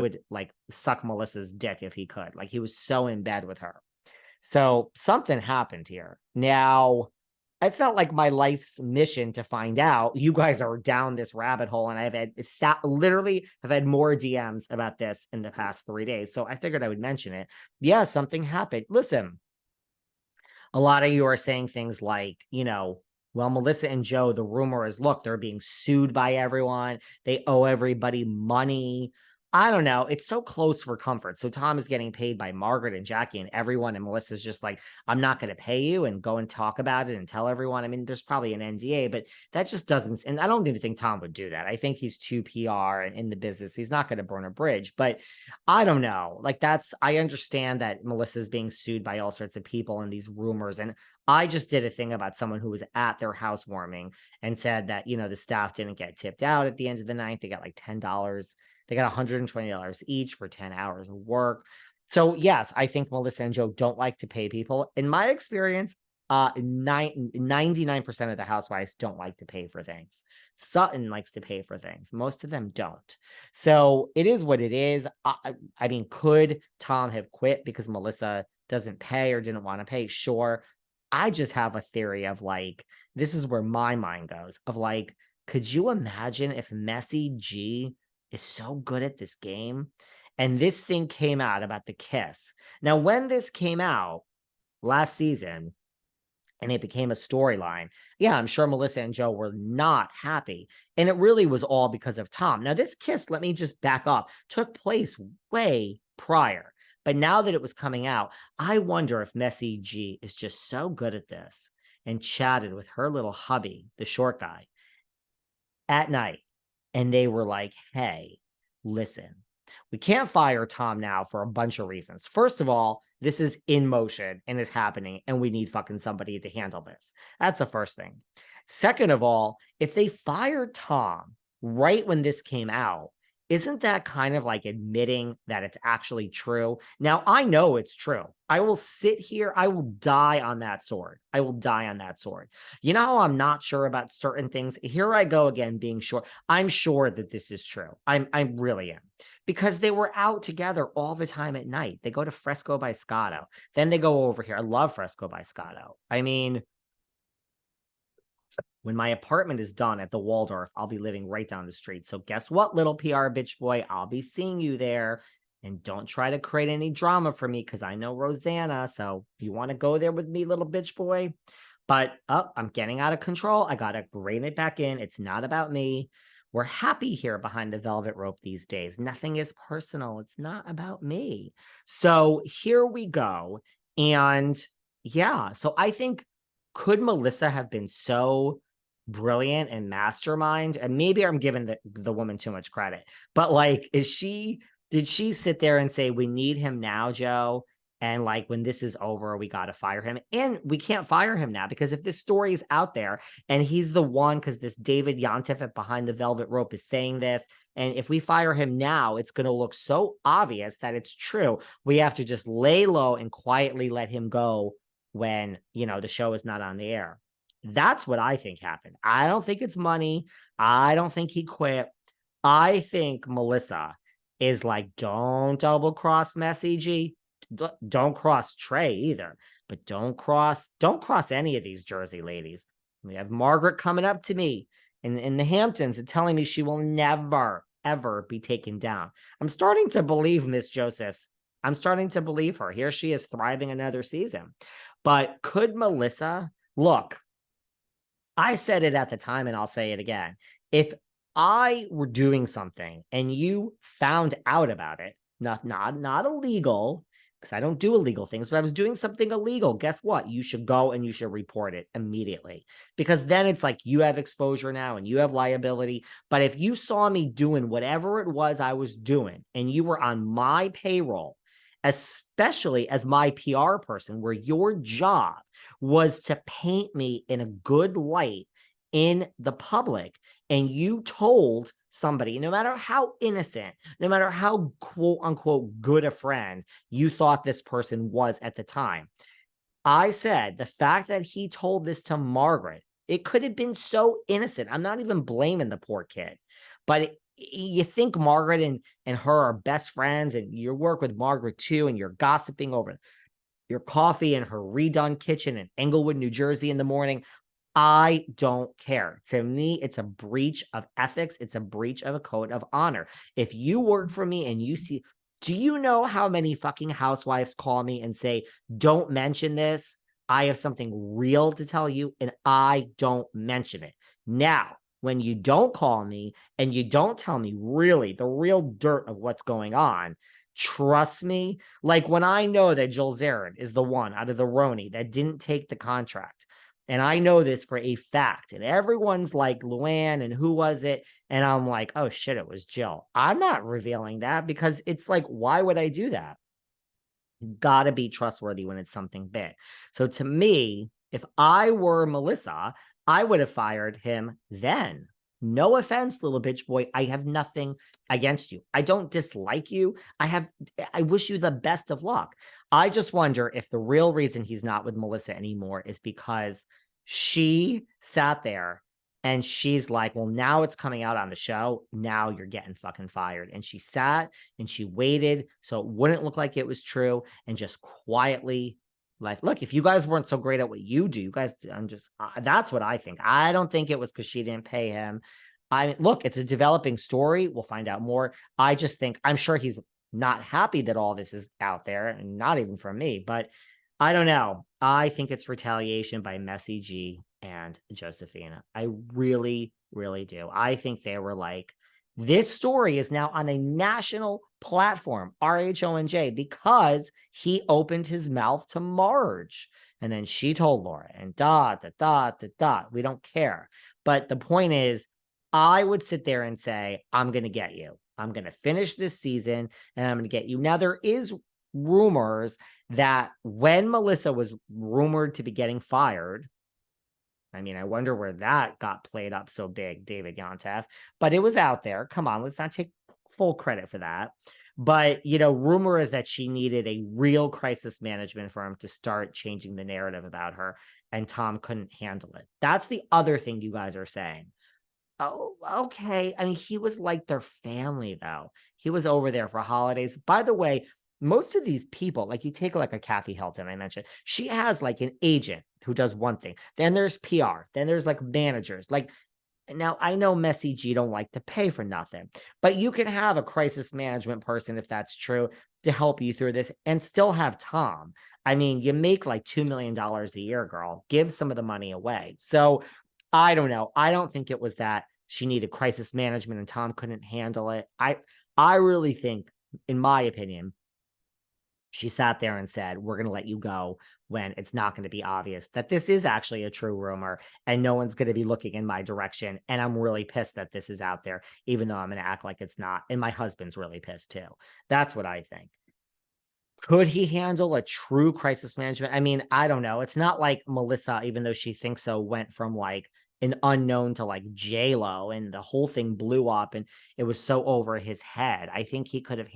would like suck Melissa's dick if he could. Like he was so in bed with her. So something happened here. Now, it's not like my life's mission to find out. You guys are down this rabbit hole, and I've had literally have had more DMs about this in the past 3 days. So I figured I would mention it. Yeah, something happened. Listen, a lot of you are saying things like, well, Melissa and Joe, the rumor is, look, they're being sued by everyone. They owe everybody money. I don't know. It's so close for comfort. So Tom is getting paid by Margaret and Jackie and everyone. And Melissa's just like, I'm not going to pay you, and go and talk about it and tell everyone. I mean, there's probably an NDA, but that just doesn't. And I don't even think Tom would do that. I think he's too PR and in the business. He's not going to burn a bridge, but I don't know. Like I understand that Melissa's being sued by all sorts of people and these rumors. And I just did a thing about someone who was at their housewarming and said that, the staff didn't get tipped out at the end of the night. They got like $10. They got $120 each for 10 hours of work. So yes, I think Melissa and Joe don't like to pay people. In my experience, 99% of the housewives don't like to pay for things. Sutton likes to pay for things. Most of them don't. So it is what it is. I mean, could Tom have quit because Melissa doesn't pay or didn't want to pay? Sure. I just have a theory of like, this is where my mind goes, of like, could you imagine if Messy G is so good at this game? And this thing came out about the kiss. Now, when this came out last season and it became a storyline, yeah, I'm sure Melissa and Joe were not happy. And it really was all because of Tom. Now, this kiss, let me just back up, took place way prior. But now that it was coming out, I wonder if Messy G is just so good at this and chatted with her little hubby, the short guy, at night. And they were like, hey, listen, we can't fire Tom now for a bunch of reasons. First of all, this is in motion and is happening, and we need fucking somebody to handle this. That's the first thing. Second of all, if they fired Tom right when this came out, isn't that kind of like admitting that it's actually true? Now, I know it's true. I will sit here. I will die on that sword. I will die on that sword. You know how I'm not sure about certain things? Here I go again, being sure. I'm sure that this is true. I really am. Because they were out together all the time at night. They go to Fresco by Scotto. Then they go over here. I love Fresco by Scotto. I mean, when my apartment is done at the Waldorf, I'll be living right down the street. So guess what, little PR bitch boy? I'll be seeing you there. And don't try to create any drama for me, because I know Rosanna. So if you want to go there with me, little bitch boy. But I'm getting out of control. I got to rein it back in. It's not about me. We're happy here behind the velvet rope these days. Nothing is personal. It's not about me. So here we go. And yeah, so I think, could Melissa have been so brilliant and mastermind? And maybe I'm giving the woman too much credit, but like, did she sit there and say, we need him now, Joe? And like, when this is over, we got to fire him. And we can't fire him now, because if this story is out there and he's the one, because this David Yontef at Behind the Velvet Rope is saying this, and if we fire him now, it's going to look so obvious that it's true. We have to just lay low and quietly let him go when, the show is not on the air. That's what I think happened. I don't think it's money. I don't think he quit. I think Melissa is like, don't double cross Messy G. Don't cross Trey either, but don't cross any of these Jersey ladies. We have Margaret coming up to me in the Hamptons and telling me she will never, ever be taken down. I'm starting to believe Miss Josephs. I'm starting to believe her. Here she is, thriving another season. But could Melissa, look, I said it at the time and I'll say it again. If I were doing something and you found out about it, not illegal, because I don't do illegal things, but I was doing something illegal, guess what? You should go and you should report it immediately, because then it's like you have exposure now and you have liability. But if you saw me doing whatever it was I was doing and you were on my payroll, especially as my PR person, where your job was to paint me in a good light in the public, and you told somebody, no matter how innocent, no matter how quote unquote good a friend you thought this person was at the time, I said the fact that he told this to Margaret, it could have been so innocent. I'm not even blaming the poor kid, but you think Margaret and her are best friends, and you work with Margaret too, and you're gossiping over your coffee in her redone kitchen in Englewood, New Jersey in the morning. I don't care. To me, it's a breach of ethics. It's a breach of a code of honor. If you work for me and you see, do you know how many fucking housewives call me and say, don't mention this? I have something real to tell you, and I don't mention it. Now, when you don't call me and you don't tell me really the real dirt of what's going on, trust me, like when I know that Jill Zarin is the one out of the RHONJ that didn't take the contract, and I know this for a fact, and everyone's like, Luann, and who was it? And I'm like, oh shit, it was Jill. I'm not revealing that because it's like, why would I do that? You gotta be trustworthy when it's something big. So to me, if I were Melissa, I would have fired him then. No offense, little bitch boy. I have nothing against you. I don't dislike you. I wish you the best of luck. I just wonder if the real reason he's not with Melissa anymore is because she sat there and she's like, well, now it's coming out on the show. Now you're getting fucking fired. And she sat and she waited so it wouldn't look like it was true, and just quietly, like, look, if you guys weren't so great at what you do, you guys, that's what I think. I don't think it was because she didn't pay him. Look, it's a developing story. We'll find out more. I just think, I'm sure he's not happy that all this is out there, and not even from me, but I don't know. I think it's retaliation by Messy G and Josephina. I really, really do. I think they were like, this story is now on a national platform, RHONJ, because he opened his mouth to Marge. And then she told Laura, and dot. We don't care. But the point is, I would sit there and say, I'm going to get you. I'm going to finish this season and I'm going to get you. Now, there is rumors that when Melissa was rumored to be getting fired, I mean, I wonder where that got played up so big, David Yontef, but it was out there. Come on, let's not take full credit for that. But, rumor is that she needed a real crisis management firm to start changing the narrative about her, and Tom couldn't handle it. That's the other thing you guys are saying. Oh, okay. I mean, he was like their family, though. He was over there for holidays. By the way, most of these people, like you take like a Kathy Hilton, I mentioned, she has like an agent who does one thing. Then there's PR. Then there's like managers. Like, now I know Messy G don't like to pay for nothing, but you can have a crisis management person, if that's true, to help you through this and still have Tom. I mean, you make like $2 million a year, girl. Give some of the money away. So I don't know. I don't think it was that she needed crisis management and Tom couldn't handle it. I really think, in my opinion, she sat there and said, we're going to let you go when it's not going to be obvious that this is actually a true rumor and no one's going to be looking in my direction. And I'm really pissed that this is out there, even though I'm going to act like it's not. And my husband's really pissed too. That's what I think. Could he handle a true crisis management? I mean, I don't know. It's not like Melissa, even though she thinks so, went from like an unknown to like J-Lo and the whole thing blew up and it was so over his head. I think he could have